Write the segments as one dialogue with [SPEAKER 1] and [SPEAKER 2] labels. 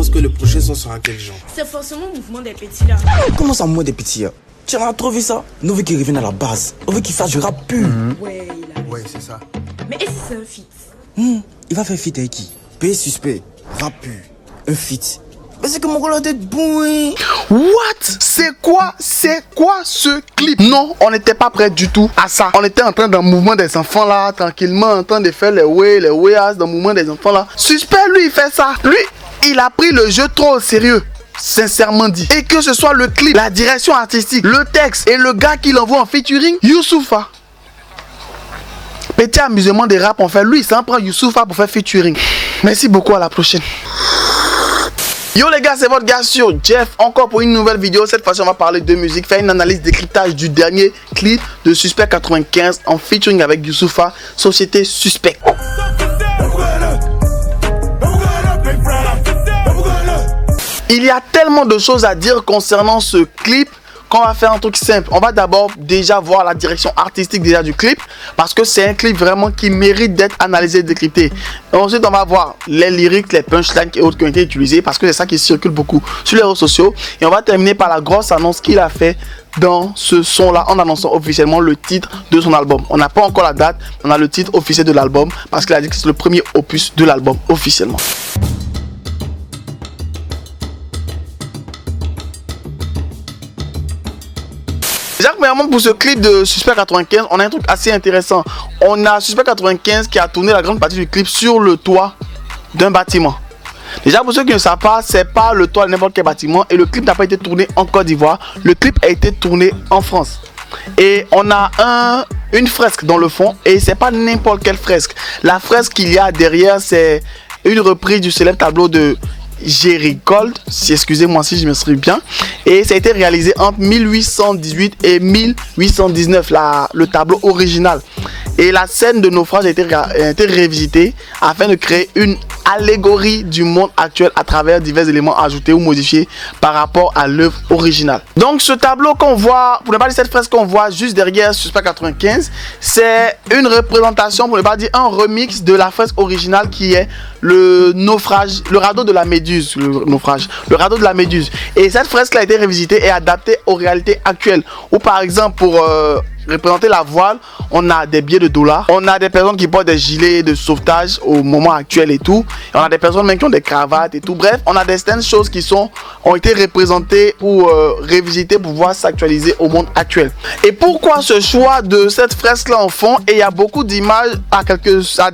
[SPEAKER 1] penses que le prochain son sera quel genre?
[SPEAKER 2] C'est forcément le mouvement des petits là.
[SPEAKER 3] Comment ça, mouvement des petits là? Tu en as trop vu ça? Nous veut qu'il revienne à la base. On veut qu'il fasse du rap pur.
[SPEAKER 2] Ouais, il a.
[SPEAKER 1] Ouais, c'est ça.
[SPEAKER 2] Mais est-ce que c'est un feat?
[SPEAKER 3] Il va faire feat avec qui? P suspect, rap pur, un feat. Mais c'est que mon gars la tête boum.
[SPEAKER 4] What? C'est quoi ce clip? Non, on n'était pas prêt du tout à ça. On était en train d'un mouvement des enfants là, tranquillement, en train de faire les weyas dans le mouvement des enfants là. Suspect, lui, il fait ça. Lui, il a pris le jeu trop au sérieux. Sincèrement dit. Et que ce soit le clip, la direction artistique, le texte et le gars qui l'envoie en featuring, Youssoupha. Petit amusement des rap, on fait lui, ça en prend Youssoupha pour faire featuring. Merci beaucoup, à la prochaine. Yo les gars, c'est votre gars sur Jeff, encore pour une nouvelle vidéo. Cette fois-ci on va parler de musique, faire une analyse décryptage du dernier clip de Suspect 95 en featuring avec Youssoupha, Société Suspect. Il y a tellement de choses à dire concernant ce clip qu'on va faire un truc simple. On va d'abord déjà voir la direction artistique déjà du clip, parce que c'est un clip vraiment qui mérite d'être analysé et décrypté. Et ensuite on va voir les lyrics, les punchlines et autres qui ont été utilisés, parce que c'est ça qui circule beaucoup sur les réseaux sociaux. Et on va terminer par la grosse annonce qu'il a fait dans ce son là, en annonçant officiellement le titre de son album. On n'a pas encore la date, on a le titre officiel de l'album, parce qu'il a dit que c'est le premier opus de l'album officiellement. Déjà, premièrement, pour ce clip de Suspect 95, on a un truc assez intéressant. On a Suspect 95 qui a tourné la grande partie du clip sur le toit d'un bâtiment. Déjà, pour ceux qui ne savent pas, c'est pas le toit de n'importe quel bâtiment. Et le clip n'a pas été tourné en Côte d'Ivoire. Le clip a été tourné en France. Et on a une fresque dans le fond. Et c'est pas n'importe quelle fresque. La fresque qu'il y a derrière, c'est une reprise du célèbre tableau de Jerry Gold, si excusez-moi si je me souviens bien, et ça a été réalisé entre 1818 et 1819, le tableau original. Et la scène de naufrage a été révisitée afin de créer une allégorie du monde actuel à travers divers éléments ajoutés ou modifiés par rapport à l'œuvre originale. Donc ce tableau qu'on voit, pour ne pas dire cette fresque qu'on voit juste derrière Suspect 95, c'est une représentation, pour ne pas dire un remix de la fresque originale qui est le naufrage, le radeau de la Méduse, le radeau de la Méduse. Et cette fresque a été révisitée et adaptée aux réalités actuelles. Ou par exemple pour représenter la voile, on a des billets de dollars, on a des personnes qui portent des gilets de sauvetage au moment actuel et tout, et on a des personnes même qui ont des cravates et tout. Bref, on a des certaines choses qui ont été représentées pour révisiter, pour pouvoir s'actualiser au monde actuel. Et pourquoi ce choix de cette fresque là en fond? Et il y a beaucoup d'images à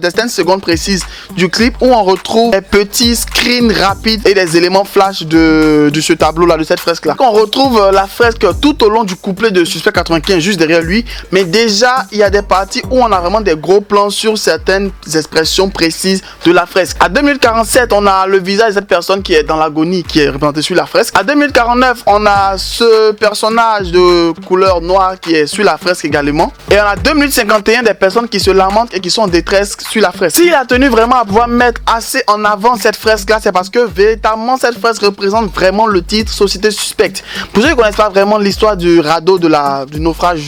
[SPEAKER 4] certaines secondes précises du clip où on retrouve des petits screens rapides et des éléments flash de ce tableau là, de cette fresque là. On retrouve la fresque tout au long du couplet de Suspect 95 juste derrière lui. Mais déjà, il y a des parties où on a vraiment des gros plans sur certaines expressions précises de la fresque. À 2047, on a le visage de cette personne qui est dans l'agonie, qui est représenté sur la fresque. À 2049, on a ce personnage de couleur noire qui est sur la fresque également. Et on a 2051 des personnes qui se lamentent et qui sont en détresse sur la fresque. S'il a tenu vraiment à pouvoir mettre assez en avant cette fresque-là, c'est parce que véritablement cette fresque représente vraiment le titre Société Suspecte. Pour ceux qui ne connaissent pas vraiment l'histoire du radeau du naufrage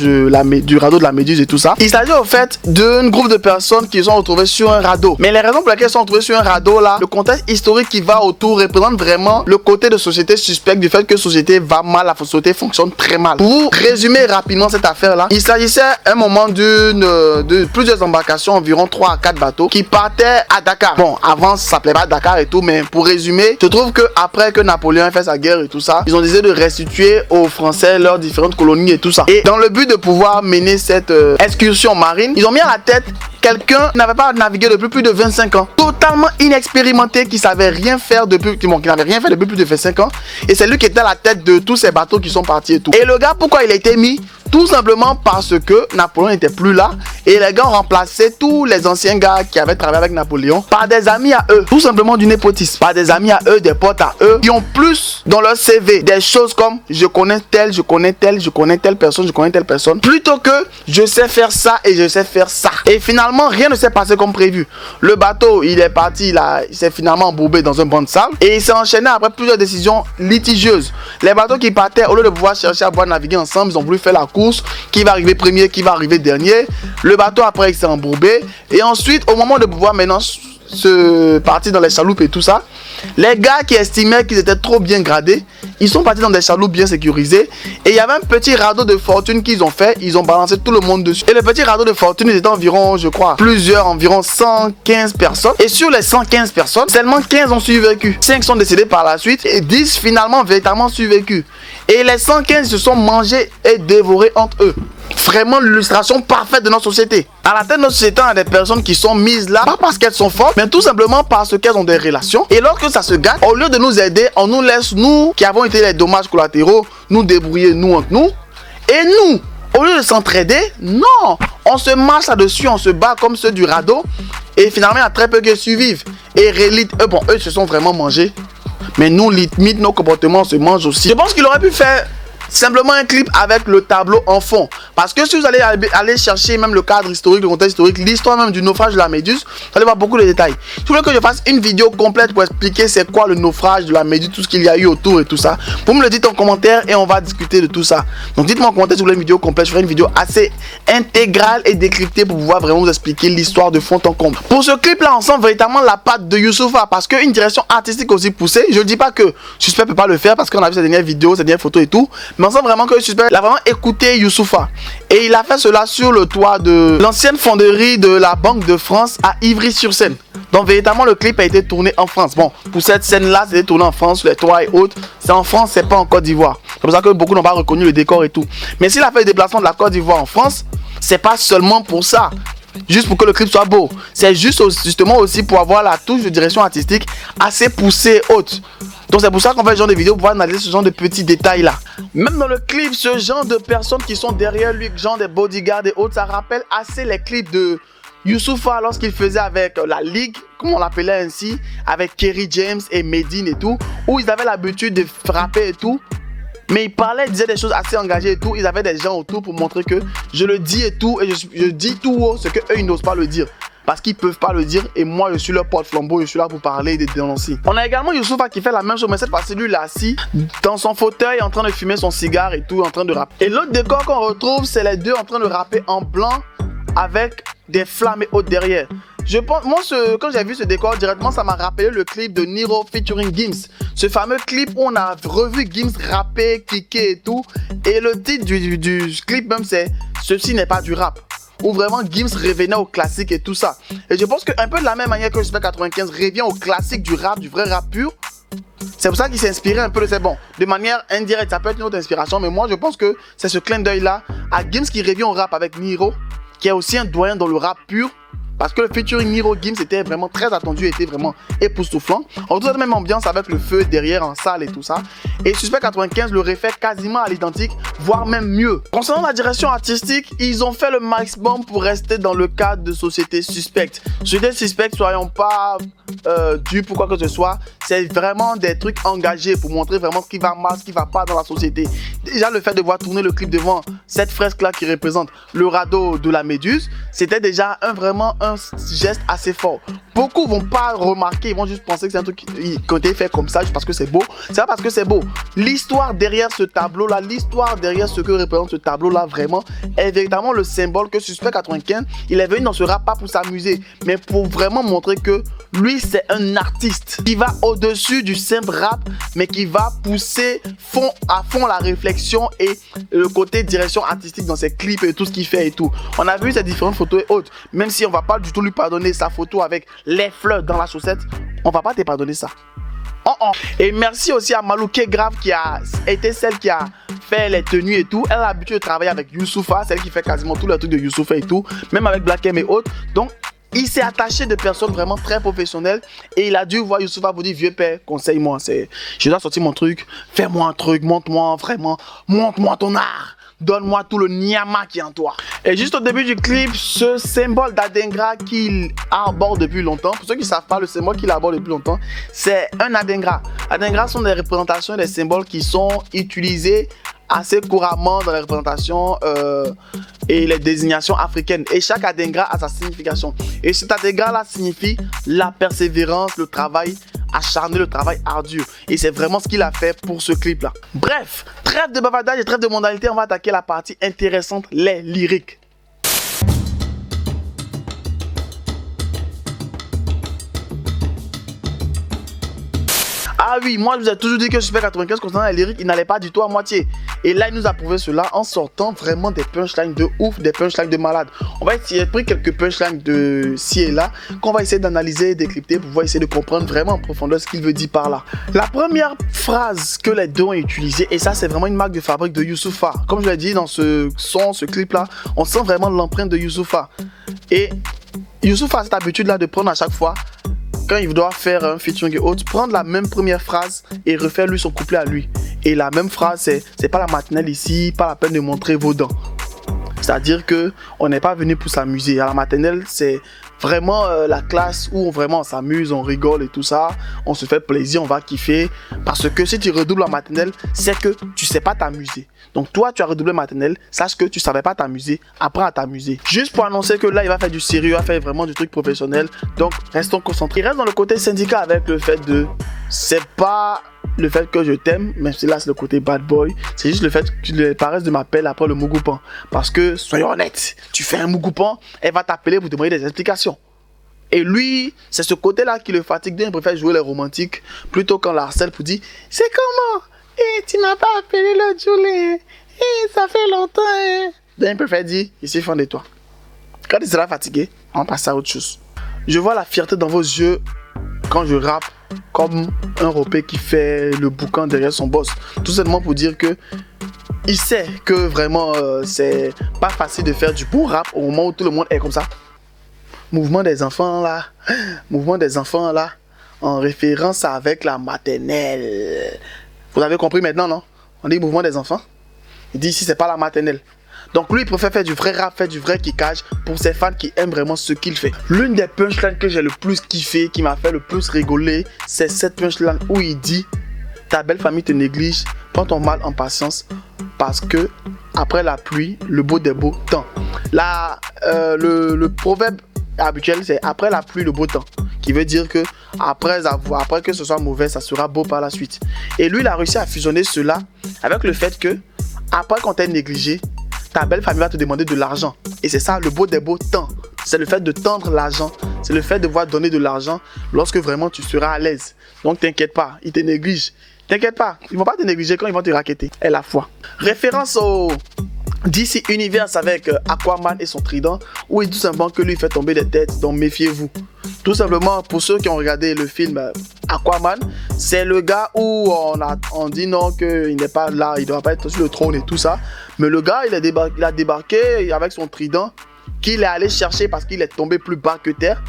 [SPEAKER 4] du radeau de la Méduse et tout ça, il s'agit au fait d'un groupe de personnes qui sont retrouvées sur un radeau. Mais les raisons pour lesquelles elles sont retrouvées sur un radeau là, le contexte historique qui va autour représente vraiment le côté de Société Suspecte, du fait que société va mal, la société fonctionne très mal. Pour vous résumer rapidement cette affaire là, il s'agissait à un moment de plusieurs embarcations, environ 3 à 4 bateaux qui partaient à Dakar. Bon, avant ça s'appelait pas Dakar et tout, mais pour résumer, je trouve que après que Napoléon a fait sa guerre et tout ça, ils ont décidé de restituer aux Français leurs différentes colonies et tout ça. Et dans le but de pouvoir mener cette excursion marine, ils ont mis à la tête quelqu'un qui n'avait pas navigué depuis plus de 25 ans, totalement inexpérimenté, qui savait rien faire depuis, qui n'avait rien fait depuis plus de 25 ans, et c'est lui qui était à la tête de tous ces bateaux qui sont partis et tout. Et le gars, pourquoi il a été mis? Tout simplement parce que Napoléon n'était plus là et les gars ont remplacé tous les anciens gars qui avaient travaillé avec Napoléon par des amis à eux, tout simplement du népotisme, par des amis à eux, des potes à eux qui ont plus dans leur CV des choses comme je connais tel, je connais tel, je connais telle personne, je connais telle personne, plutôt que je sais faire ça et je sais faire ça. Et finalement rien ne s'est passé comme prévu. Le bateau il est parti là, il s'est finalement embourbé dans un banc de sable et il s'est enchaîné après plusieurs décisions litigieuses. Les bateaux qui partaient, au lieu de pouvoir chercher à pouvoir naviguer ensemble, ils ont voulu faire la course. Qui va arriver premier, qui va arriver dernier. Le bateau après il s'est embourbé. Et ensuite au moment de pouvoir maintenant partis dans les chaloupes et tout ça. Les gars qui estimaient qu'ils étaient trop bien gradés, ils sont partis dans des chaloupes bien sécurisées. Et il y avait un petit radeau de fortune qu'ils ont fait. Ils ont balancé tout le monde dessus. Et le petit radeau de fortune, ils étaient environ, je crois, environ 115 personnes. Et sur les 115 personnes, seulement 15 ont survécu. 5 sont décédés par la suite et 10 finalement véritablement survécu. Et les 115 se sont mangés et dévorés entre eux. Vraiment l'illustration parfaite de notre société. À la tête de notre société, on a des personnes qui sont mises là, pas parce qu'elles sont fortes, mais tout simplement parce qu'elles ont des relations. Et lorsque ça se gâte, au lieu de nous aider, on nous laisse, nous, qui avons été les dommages collatéraux, nous débrouiller, nous, entre nous. Et nous, au lieu de s'entraider, non, on se marche là-dessus, on se bat comme ceux du radeau. Et finalement, il y a très peu qui survivent. Et eux se sont vraiment mangés. Mais nous, limite, nos comportements se mangent aussi. Je pense qu'il aurait pu faire simplement un clip avec le tableau en fond. Parce que si vous allez aller chercher même le cadre historique, le contexte historique, l'histoire même du naufrage de la Méduse, vous allez voir beaucoup de détails. Si vous voulez que je fasse une vidéo complète pour expliquer c'est quoi le naufrage de la Méduse, tout ce qu'il y a eu autour et tout ça, vous me le dites en commentaire et on va discuter de tout ça. Donc dites-moi en commentaire si vous voulez une vidéo complète. Je ferai une vidéo assez intégrale et décryptée pour pouvoir vraiment vous expliquer l'histoire de fond en comble. Pour ce clip là, on sent véritablement la patte de Youssoupha parce qu'une direction artistique aussi poussée. Je ne dis pas que Suspect peut pas le faire parce qu'on a vu ses dernières vidéos, ses dernières photos et tout. Mais on sent vraiment que Suspect a vraiment écouté Youssoupha. Et il a fait cela sur le toit de l'ancienne fonderie de la Banque de France à Ivry-sur-Seine. Donc véritablement le clip a été tourné en France. Bon, pour cette scène là, c'était tourné en France, sur les toits et autres. C'est en France, c'est pas en Côte d'Ivoire. C'est pour ça que beaucoup n'ont pas reconnu le décor et tout. Mais s'il a fait le déplacement de la Côte d'Ivoire en France, c'est pas seulement pour ça. Juste pour que le clip soit beau. C'est justement aussi pour avoir la touche de direction artistique assez poussée haute. Donc c'est pour ça qu'on fait ce genre de vidéo pour pouvoir analyser ce genre de petits détails là. Même dans le clip, ce genre de personnes qui sont derrière lui, genre des bodyguards et autres, ça rappelle assez les clips de Youssoupha lorsqu'il faisait avec la Ligue, comme on l'appelait ainsi, avec Kerry James et Medine et tout, où ils avaient l'habitude de frapper et tout. Mais ils parlaient, ils disaient des choses assez engagées et tout. Ils avaient des gens autour pour montrer que je le dis et tout. Et je dis tout haut ce qu'eux ils n'osent pas le dire. Parce qu'ils peuvent pas le dire. Et moi je suis leur porte-flambeau. Je suis là pour parler et de dénoncer. On a également Youssoupha qui fait la même chose. Mais cette fois-ci lui il est assis dans son fauteuil en train de fumer son cigare et tout. En train de rapper. Et l'autre décor qu'on retrouve c'est les deux en train de rapper en blanc. Avec des flammes et autres derrière. Je pense, moi, quand j'ai vu ce décor directement, ça m'a rappelé le clip de Niro featuring Gims. Ce fameux clip où on a revu Gims rapper, kicker et tout. Et le titre du clip même, c'est « Ceci n'est pas du rap ». Où vraiment Gims revenait au classique et tout ça. Et je pense qu'un peu de la même manière que Suspect 95 revient au classique du rap, du vrai rap pur. C'est pour ça qu'il s'est inspiré un peu de c'est bon. De manière indirecte, ça peut être une autre inspiration. Mais moi, je pense que c'est ce clin d'œil là à Gims qui revient au rap avec Niro, qui est aussi un doyen dans le rap pur. Parce que le featuring Niro Gims était vraiment très attendu, était vraiment époustouflant. On retrouve la même ambiance avec le feu derrière en salle et tout ça. Et Suspect 95 le refait quasiment à l'identique, voire même mieux. Concernant la direction artistique, ils ont fait le maximum pour rester dans le cadre de Société Suspecte. Société Suspecte, soyons pas dupes ou quoi que ce soit. C'est vraiment des trucs engagés pour montrer vraiment ce qui va mal, ce qui va pas dans la société. Déjà le fait de voir tourner le clip devant cette fresque là qui représente le radeau de la Méduse, c'était déjà vraiment un geste assez fort. Beaucoup vont pas remarquer, ils vont juste penser que c'est un truc qui a été fait comme ça juste parce que c'est beau. C'est pas parce que c'est beau. L'histoire derrière ce tableau là, l'histoire derrière ce que représente ce tableau là vraiment est véritablement le symbole que Suspect 95, il est venu dans ce rap pas pour s'amuser, mais pour vraiment montrer que lui c'est un artiste qui va au-dessus du simple rap, mais qui va pousser à fond la réflexion et le côté direction artistique dans ses clips et tout ce qu'il fait et tout. On a vu ces différentes photos et autres, même si on va pas du tout lui pardonner sa photo avec les fleurs dans la chaussette, on va pas te pardonner ça. Et merci aussi à Malouké Grave qui a été celle qui a fait les tenues et tout. Elle a l'habitude de travailler avec Youssoupha, celle qui fait quasiment tous les trucs de Youssoupha et tout, même avec Black M et autres. Donc il s'est attaché de personnes vraiment très professionnelles et il a dû voir Youssoupha vous dire vieux père, conseille-moi, je dois sortir mon truc, fais-moi un truc, montre-moi vraiment, montre-moi ton art. Donne-moi tout le nyama qui est en toi. Et juste au début du clip, ce symbole d'Adingra qu'il arbore depuis longtemps, pour ceux qui ne savent pas, le symbole qu'il arbore depuis longtemps, c'est un Adingra. Adingra sont des représentations des symboles qui sont utilisés assez couramment dans les représentations et les désignations africaines. Et chaque Adingra a sa signification. Et cet Adingra là signifie la persévérance, le travail acharné, le travail ardu. Et c'est vraiment ce qu'il a fait pour ce clip là. Bref, trêve de bavardage et trêve de modalité, on va attaquer la partie intéressante, les lyriques. Ah oui, moi je vous ai toujours dit que Suspect 95 concernant les lyriques, il n'allait pas du tout à moitié. Et là, il nous a prouvé cela en sortant vraiment des punchlines de ouf, des punchlines de malade. On va essayer de prendre quelques punchlines de ci et là, qu'on va essayer d'analyser, décrypter pour pouvoir essayer de comprendre vraiment en profondeur ce qu'il veut dire par là. La première phrase que les deux ont utilisée, et ça c'est vraiment une marque de fabrique de Youssoupha. Comme je l'ai dit dans ce son, ce clip là, on sent vraiment l'empreinte de Youssoupha. Et Youssoupha a cette habitude là de prendre à chaque fois, quand il doit faire un featuring et autres, prendre la même première phrase et refaire lui son couplet à lui. Et la même phrase, c'est pas la matinale ici, pas la peine de montrer vos dents. C'est-à-dire que on n'est pas venu pour s'amuser. À la maternelle, c'est vraiment la classe où vraiment on s'amuse, on rigole et tout ça. On se fait plaisir, on va kiffer. Parce que si tu redoubles en maternelle, c'est que tu sais pas t'amuser. Donc toi, tu as redoublé maternelle, sache que tu savais pas t'amuser, apprends à t'amuser. Juste pour annoncer que là, il va faire du sérieux, il va faire vraiment du truc professionnel. Donc restons concentrés. Il reste dans le côté syndicat avec le fait de... C'est pas le fait que je t'aime, même si là c'est le côté bad boy, c'est juste le fait que les parents de m'appellent après le Mougoupan. Parce que, soyons honnêtes, tu fais un Mougoupan, elle va t'appeler pour te demander des explications. Et lui, c'est ce côté-là qui le fatigue, il préfère jouer les romantiques plutôt qu'en la harcèle pour dire c'est comment? Et tu m'as pas appelé l'autre jour, et ça fait longtemps. Donc il préfère dire il s'est fond de toi. Quand il sera fatigué, on passe à autre chose. Je vois la fierté dans vos yeux quand je rappe comme un ropé qui fait le boucan derrière son boss. Tout simplement pour dire que il sait que vraiment c'est pas facile de faire du bon rap au moment où tout le monde est comme ça. Mouvement des enfants là, en référence avec la maternelle. Vous avez compris maintenant, non? On dit mouvement des enfants. Il dit ici c'est pas la maternelle. Donc lui il préfère faire du vrai rap, faire du vrai kickage pour ses fans qui aiment vraiment ce qu'il fait. L'une des punchlines que j'ai le plus kiffé, qui m'a fait le plus rigoler, c'est cette punchline où il dit ta belle famille te néglige, prends ton mal en patience parce que après la pluie, le beau des beaux temps. Là, le proverbe habituel c'est après la pluie, le beau temps. Qui veut dire que après que ce soit mauvais, ça sera beau par la suite. Et lui il a réussi à fusionner cela avec le fait que après qu'on t'ait négligé, ta belle famille va te demander de l'argent. Et c'est ça le beau des beaux temps. C'est le fait de tendre l'argent. C'est le fait de voir donner de l'argent lorsque vraiment tu seras à l'aise. Donc t'inquiète pas, ils te négligent. T'inquiète pas, ils vont pas te négliger quand ils vont te racketter. Et la foi. Référence au DC Universe avec Aquaman et son trident, où il dit tout simplement que lui fait tomber des têtes, donc méfiez-vous. Tout simplement, pour ceux qui ont regardé le film Aquaman, c'est le gars où on dit non, qu'il n'est pas là, il ne doit pas être sur le trône et tout ça. Mais le gars, il a débarqué avec son trident, qu'il est allé chercher parce qu'il est tombé plus bas que terre.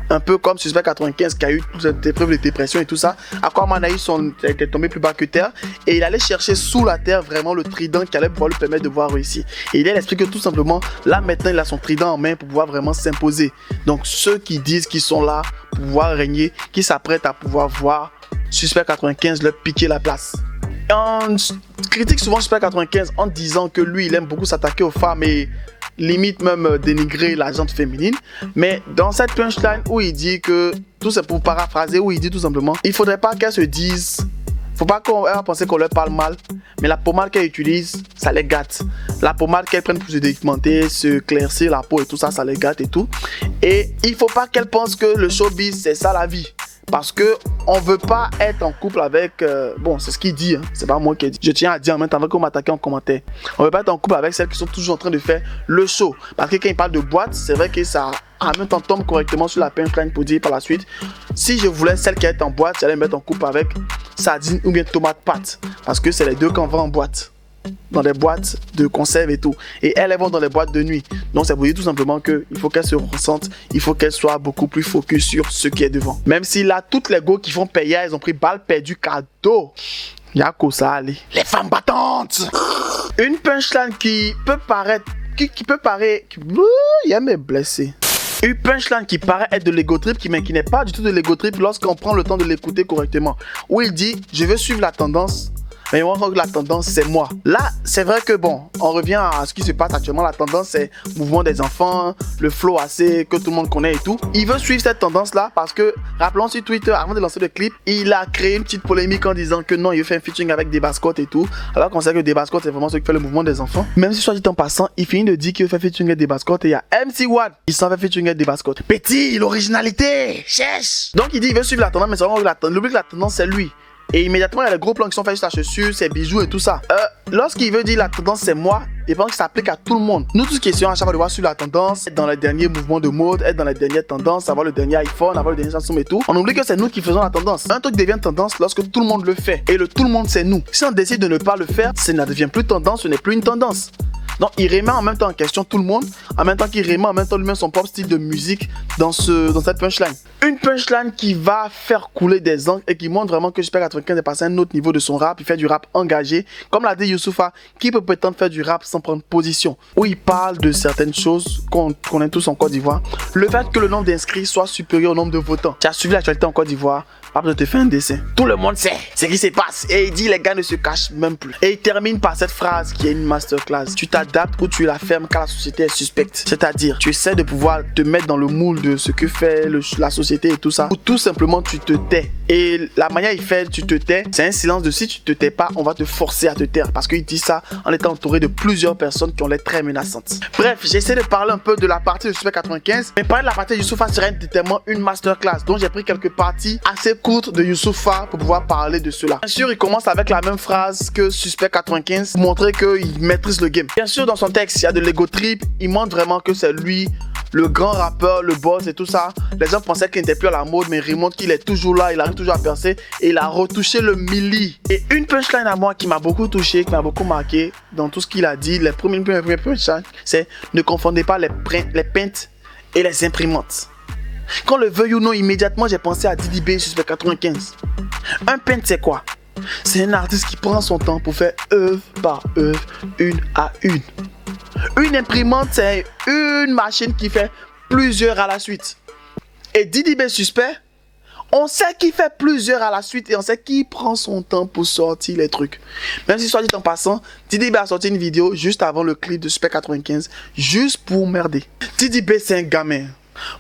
[SPEAKER 4] Un peu comme Suspect 95 qui a eu toutes ces épreuves de dépression et tout ça. Aquaman était tombé plus bas que terre et il allait chercher sous la terre vraiment le trident qui allait pouvoir lui permettre de voir réussir. Et il explique que tout simplement, là maintenant il a son trident en main pour pouvoir vraiment s'imposer. Donc ceux qui disent qu'ils sont là pour pouvoir régner, qui s'apprêtent à pouvoir voir Suspect 95 leur piquer la place. On critique souvent Suspect 95 en disant que lui il aime beaucoup s'attaquer aux femmes et limite même dénigrer la gente féminine. Mais dans cette punchline où il dit que, tout c'est pour paraphraser, où il dit tout simplement, il faudrait pas qu'elles se disent, faut pas qu'on va penser qu'on leur parle mal, mais la pommade qu'elles utilisent, ça les gâte. La pommade qu'elles prennent pour se dépigmenter, se claircir la peau et tout ça, ça les gâte et tout. Et il faut pas qu'elles pensent que le showbiz c'est ça la vie. Parce que on veut pas être en couple avec... bon, c'est ce qu'il dit, hein. C'est pas moi qui ai dit. Je tiens à dire en même temps qu'on m'attaque en commentaire. On veut pas être en couple avec celles qui sont toujours en train de faire le show. Parce que quand il parle de boîte, c'est vrai que ça en même temps tombe correctement sur la punchline pour dire par la suite, si je voulais celle qui est en boîte, j'allais me mettre en couple avec sardine ou bien tomate pâte. Parce que c'est les deux qu'on vend en boîte. Dans des boîtes de conserve et tout. Et elles vont dans les boîtes de nuit. Donc ça veut dire tout simplement qu'il faut qu'elles se ressentent. Il faut qu'elles soient beaucoup plus focus sur ce qui est devant. Même si là, toutes les go qui font payer, elles ont pris balle perdue cadeau. Y'a qu'au ça aller. Les femmes battantes. Une punchline qui peut paraître... Il y a mes blessés. Une punchline qui paraît être de l'ego trip, mais qui n'est pas du tout de l'ego trip lorsqu'on prend le temps de l'écouter correctement. Où il dit, je veux suivre la tendance. Mais moi, la tendance, c'est moi. Là, c'est vrai que bon, on revient à ce qui se passe actuellement. La tendance, c'est mouvement des enfants, le flow assez que tout le monde connaît et tout. Il veut suivre cette tendance-là parce que, rappelons sur Twitter, avant de lancer le clip, il a créé une petite polémique en disant que non, il veut faire un featuring avec des mascottes et tout. Alors qu'on sait que des mascottes, c'est vraiment ce qui fait le mouvement des enfants. Même si, soit dit en passant, il finit de dire qu'il veut faire featuring avec des mascottes et il y a MC1, il s'en fait featuring avec des mascottes. Petit, l'originalité, cherche. Donc il dit il veut suivre la tendance, mais c'est vraiment la tendance c'est lui. Et immédiatement, il y a les gros plans qui sont faits sur sa chaussure, ses bijoux et tout ça. Lorsqu'il veut dire la tendance, c'est moi, il pense que ça s'applique à tout le monde. Nous, tous qui essayons à chaque fois de voir sur la tendance, être dans les derniers mouvements de mode, être dans les dernières tendances, avoir le dernier iPhone, avoir le dernier Samsung et tout. On oublie que c'est nous qui faisons la tendance. Un truc devient tendance lorsque tout le monde le fait. Et le tout le monde, c'est nous. Si on décide de ne pas le faire, ça ne devient plus tendance, ce n'est plus une tendance. Donc il remet en même temps en question tout le monde, en même temps qu'il remet en même temps lui-même son propre style de musique dans cette punchline. Une punchline qui va faire couler des encres et qui montre vraiment que Suspect 95 est passé à un autre niveau de son rap. Il fait du rap engagé. Comme l'a dit Youssoupha, qui peut prétendre faire du rap sans prendre position? Où il parle de certaines choses qu'on connaît tous en Côte d'Ivoire. Le fait que le nombre d'inscrits soit supérieur au nombre de votants. Tu as suivi l'actualité en Côte d'Ivoire, pas besoin de te faire un dessin. Tout le monde sait ce qui se passe. Et il dit les gars ne se cachent même plus. Et il termine par cette phrase qui est une masterclass. Tu t'adaptes ou tu la fermes car la société est suspecte. C'est-à-dire, tu essaies de pouvoir te mettre dans le moule de ce que fait la société et tout ça. Ou tout simplement tu te tais. Et la manière il fait tu te tais, c'est un silence de si tu te tais pas, on va te forcer à te taire. Parce qu'il dit ça en étant entouré de plusieurs personnes qui ont l'air très menaçantes. Bref, j'essaie de parler un peu de la partie de Suspect 95. Mais parler de la partie de Youssoupha serait tellement une masterclass. Donc j'ai pris quelques parties assez courtes de Youssoupha pour pouvoir parler de cela. Bien sûr, il commence avec la même phrase que Suspect 95 pour montrer qu'il maîtrise le game. Bien sûr, dans son texte, il y a de l'ego trip. Il montre vraiment que c'est lui le grand rappeur, le boss et tout ça. Les gens pensaient qu'il n'était plus à la mode, mais il remonte qu'il est toujours là, il arrive toujours à percer et il a retouché le milli. Et une punchline à moi qui m'a beaucoup touché, qui m'a beaucoup marqué dans tout ce qu'il a dit, les premières punchlines, c'est ne confondez pas les peintes et les imprimantes. Quand le veuille ou non, immédiatement j'ai pensé à Didi B Suspect 95. Un paint c'est quoi? C'est un artiste qui prend son temps pour faire œuvre par œuvre, une à une. Une imprimante, c'est une machine qui fait plusieurs à la suite. Et Didi B Suspect, on sait qu'il fait plusieurs à la suite et on sait qu'il prend son temps pour sortir les trucs. Même si soit dit en passant, Didi B a sorti une vidéo juste avant le clip de Suspect 95, juste pour merder. Didi B c'est un gamin.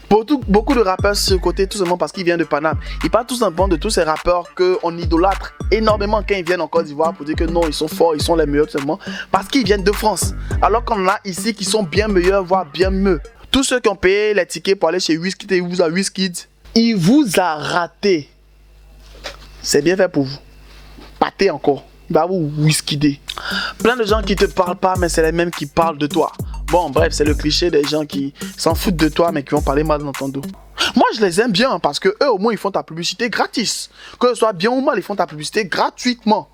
[SPEAKER 4] Beaucoup de rappeurs sur ce côté tout simplement parce qu'il vient de Paname. Il parle tout simplement de tous ces rappeurs qu'on idolâtre énormément quand ils viennent en Côte d'Ivoire pour dire que non, ils sont forts, ils sont les meilleurs tout simplement parce qu'ils viennent de France. Alors qu'on a ici qui sont bien meilleurs, voire bien mieux. Tous ceux qui ont payé les tickets pour aller chez Wizkid et Wizkid, il vous a raté. C'est bien fait pour vous. Pâtez encore. Il va vous Wizkider. Plein de gens qui te parlent pas, mais c'est les mêmes qui parlent de toi. Bon, bref, c'est le cliché des gens qui s'en foutent de toi, mais qui vont parler mal dans ton dos. Moi, je les aime bien parce que eux, au moins, ils font ta publicité gratis. Que ce soit bien ou mal, ils font ta publicité gratuitement.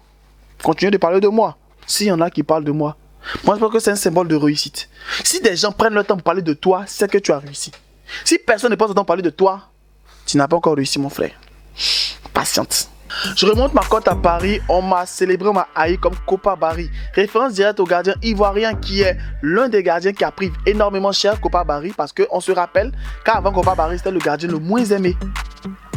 [SPEAKER 4] Continuez de parler de moi. S'il y en a qui parlent de moi, moi, je pense que c'est un symbole de réussite. Si des gens prennent le temps pour parler de toi, c'est que tu as réussi. Si personne ne prend le temps pour parler de toi, tu n'as pas encore réussi, mon frère. Patiente. Je remonte ma côte à Paris, on m'a célébré, on m'a haï comme Kopa Barry. Référence directe au gardien ivoirien qui est l'un des gardiens qui a pris énormément cher Kopa Barry parce qu'on se rappelle qu'avant Kopa Barry c'était le gardien le moins aimé.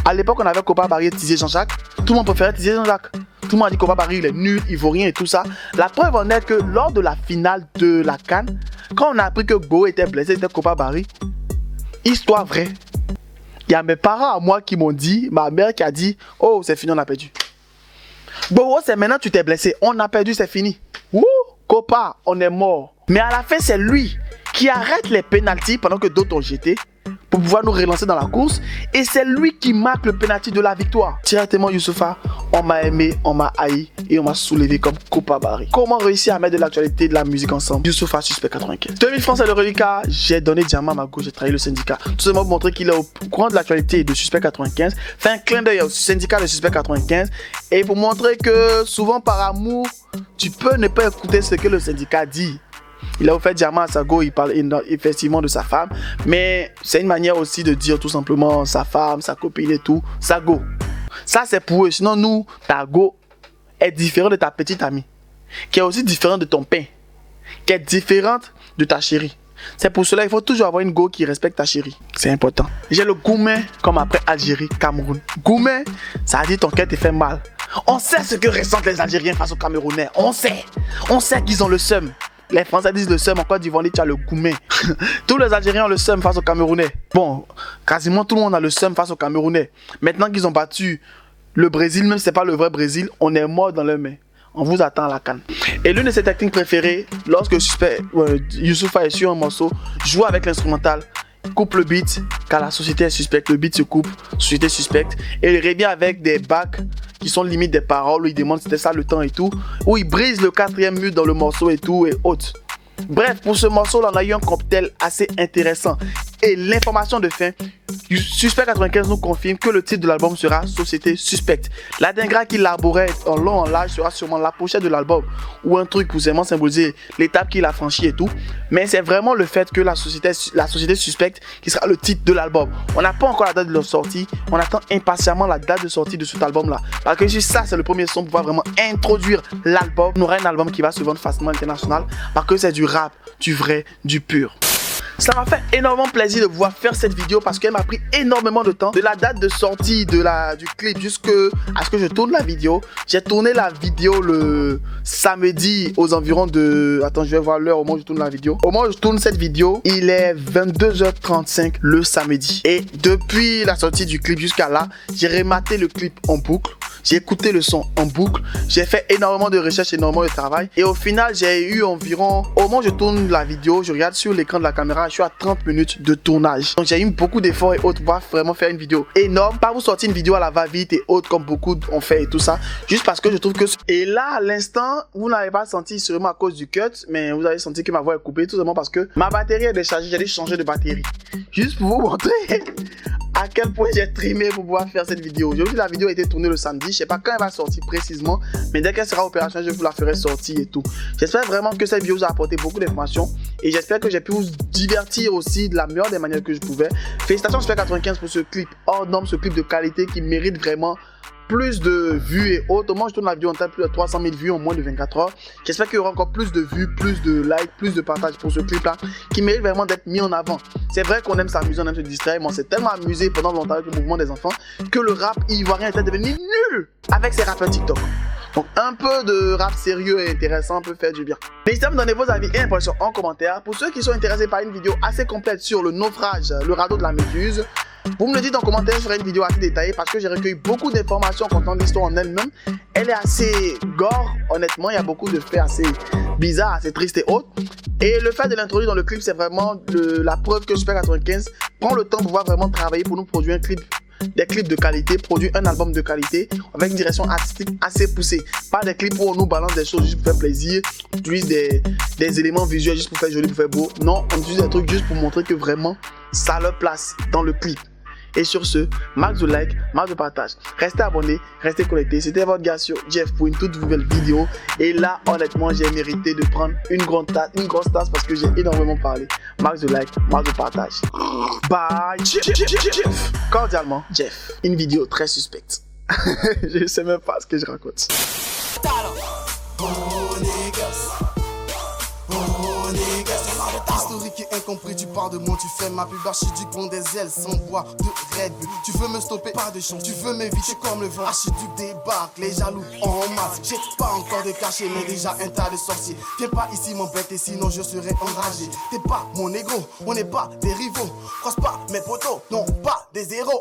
[SPEAKER 4] À l'époque on avait Kopa Barry et Tizier Jean-Jacques, tout le monde préférait Tizier Jean-Jacques. Tout le monde a dit Kopa Barry il est nul, ivoirien et tout ça. La preuve en est que lors de la finale de la CAN, quand on a appris que Go était blessé, c'était Kopa Barry, histoire vraie. Il y a mes parents à moi qui m'ont dit, ma mère qui a dit, oh c'est fini, on a perdu. Bon, c'est maintenant tu t'es blessé, on a perdu, c'est fini. Ouh, Kopa, on est mort. Mais à la fin, c'est lui qui arrête les pénaltys pendant que d'autres ont jeté pour pouvoir nous relancer dans la course. Et c'est lui qui marque le pénalty de la victoire. Directement, Youssoupha, on m'a aimé, on m'a haï et on m'a soulevé comme Kopa Barry. Comment réussir à mettre de l'actualité et de la musique ensemble? Youssoupha, Suspect 95. 2000 francs, c'est le reliquat. J'ai donné diamant à ma gauche, j'ai trahi le syndicat. Tout simplement pour montrer qu'il est au courant de l'actualité de Suspect 95. Fait un clin d'œil au syndicat de Suspect 95. Et pour montrer que souvent par amour, tu peux ne pas écouter ce que le syndicat dit. Il a offert diamant à sa go, il parle effectivement de sa femme. Mais c'est une manière aussi de dire tout simplement sa femme, sa copine et tout. Sa go. Ça c'est pour eux. Sinon nous, ta go est différente de ta petite amie. Qui est aussi différente de ton pain. Qui est différente de ta chérie. C'est pour cela qu'il faut toujours avoir une go qui respecte ta chérie. C'est important. J'ai le goumen comme après Algérie, Cameroun. Goumen, ça a dit ton cœur te fait mal. On sait ce que ressentent les Algériens face aux Camerounais. On sait. On sait qu'ils ont le seum. Les Français disent le seum, en Côte d'Ivoire, tu as le goumen. Tous les Algériens ont le seum face aux Camerounais. Bon, quasiment tout le monde a le seum face aux Camerounais. Maintenant qu'ils ont battu le Brésil, même si ce n'est pas le vrai Brésil, on est mort dans leurs mains. On vous attend à la CAN. Et l'une de ses techniques préférées, lorsque Youssoupha est sur un morceau, joue avec l'instrumental. coupe le beat car la société est suspecte. Le beat se coupe, société suspecte. Et il revient avec des bacs qui sont limite des paroles où il demande si c'était ça le temps et tout. Où il brise le 4e mur dans le morceau et tout et autres. Bref, pour ce morceau-là, on a eu un cocktail assez intéressant. Et l'information de fin, Suspect 95 nous confirme que le titre de l'album sera Société Suspecte. La dingra qu'il arborait en long en large sera sûrement la pochette de l'album ou un truc pour vraiment symboliser l'étape qu'il a franchie et tout. Mais c'est vraiment le fait que la société Suspecte qui sera le titre de l'album. On n'a pas encore la date de leur sortie. On attend impatiemment la date de sortie de cet album-là. Parce que si ça, c'est le premier son pour pouvoir vraiment introduire l'album. On aura un album qui va se vendre facilement international parce que c'est du rap, du vrai, du pur. Ça m'a fait énormément plaisir de pouvoir faire cette vidéo parce qu'elle m'a pris énormément de temps. De la date de sortie du clip jusqu'à ce que je tourne la vidéo. J'ai tourné la vidéo le samedi aux environs de... Attends, je vais voir l'heure au moment où je tourne la vidéo. Au moment où je tourne cette vidéo, il est 22h35 le samedi. Et depuis la sortie du clip jusqu'à là, j'ai rematé le clip en boucle. J'ai écouté le son en boucle. J'ai fait énormément de recherches, énormément de travail. Et au final, j'ai eu environ... Au moment où je tourne la vidéo, je regarde sur l'écran de la caméra, je suis à 30 minutes de tournage. Donc j'ai eu beaucoup d'efforts et autres pour vraiment faire une vidéo énorme. Pas vous sortir une vidéo à la va-vite et autres comme beaucoup ont fait et tout ça. Juste parce que je trouve que... Et là, à l'instant, vous n'avez pas senti sûrement à cause du cut, mais vous avez senti que ma voix est coupée tout simplement parce que ma batterie est déchargée. J'ai dû changer de batterie. Juste pour vous montrer à quel point j'ai trimé pour pouvoir faire cette vidéo. J'ai vu que la vidéo a été tournée le samedi. Je sais pas quand elle va sortir précisément, mais dès qu'elle sera opérationnelle, je vous la ferai sortir et tout. J'espère vraiment que cette vidéo vous a apporté beaucoup d'informations et j'espère que j'ai pu vous divertir aussi de la meilleure des manières que je pouvais. Félicitations Suspect 95 pour ce clip hors norme, ce clip de qualité qui mérite vraiment plus de vues et autres. Au moins, je tourne la vidéo en tape plus de 300 000 vues en moins de 24 heures. J'espère qu'il y aura encore plus de vues, plus de likes, plus de partages pour ce clip-là qui mérite vraiment d'être mis en avant. C'est vrai qu'on aime s'amuser, on aime se distraire, mais on s'est tellement amusé pendant longtemps avec le mouvement des enfants que le rap ivoirien était devenu nul avec ses rappeurs TikTok. Donc un peu de rap sérieux et intéressant peut faire du bien. N'hésitez pas à me donner vos avis et impressions en commentaire. Pour ceux qui sont intéressés par une vidéo assez complète sur le naufrage, le radeau de la Méduse, vous me le dites en commentaire, je ferai une vidéo assez détaillée parce que j'ai recueilli beaucoup d'informations concernant l'histoire en elle-même. Elle est assez gore, honnêtement, il y a beaucoup de faits assez bizarres, assez tristes et autres. Et le fait de l'introduire dans le clip, c'est vraiment la preuve que Suspect 95 prend le temps de pouvoir vraiment travailler pour nous produire un clip. Des clips de qualité, produire un album de qualité avec une direction artistique assez poussée. Pas des clips où on nous balance des choses juste pour faire plaisir, on utilise des éléments visuels juste pour faire joli, pour faire beau. Non, on utilise des trucs juste pour montrer que vraiment ça a leur place dans le clip. Et sur ce, max de like, max de partage. Restez abonnés, restez connectés. C'était votre gars sur Jeff pour une toute nouvelle vidéo. Et là, honnêtement, j'ai mérité de prendre une grosse tasse parce que j'ai énormément parlé. Max de like, max de partage. Bye, Jeff. Cordialement, Jeff. Une vidéo très suspecte. Je sais même pas ce que je raconte.
[SPEAKER 1] Historique et incompris, tu parles de moi, tu fais ma pub archiduc, bon des ailes sans voix de Red Bull. Tu veux me stopper, pas de chance, tu veux m'éviter comme le vent. Archiduc débarque, les jaloux en masse. J'ai pas encore de cachet, mais déjà un tas de sorciers. Viens pas ici m'embêter, sinon je serai enragé. T'es pas mon négro, on n'est pas des rivaux. Croise pas mes potos, non pas des héros.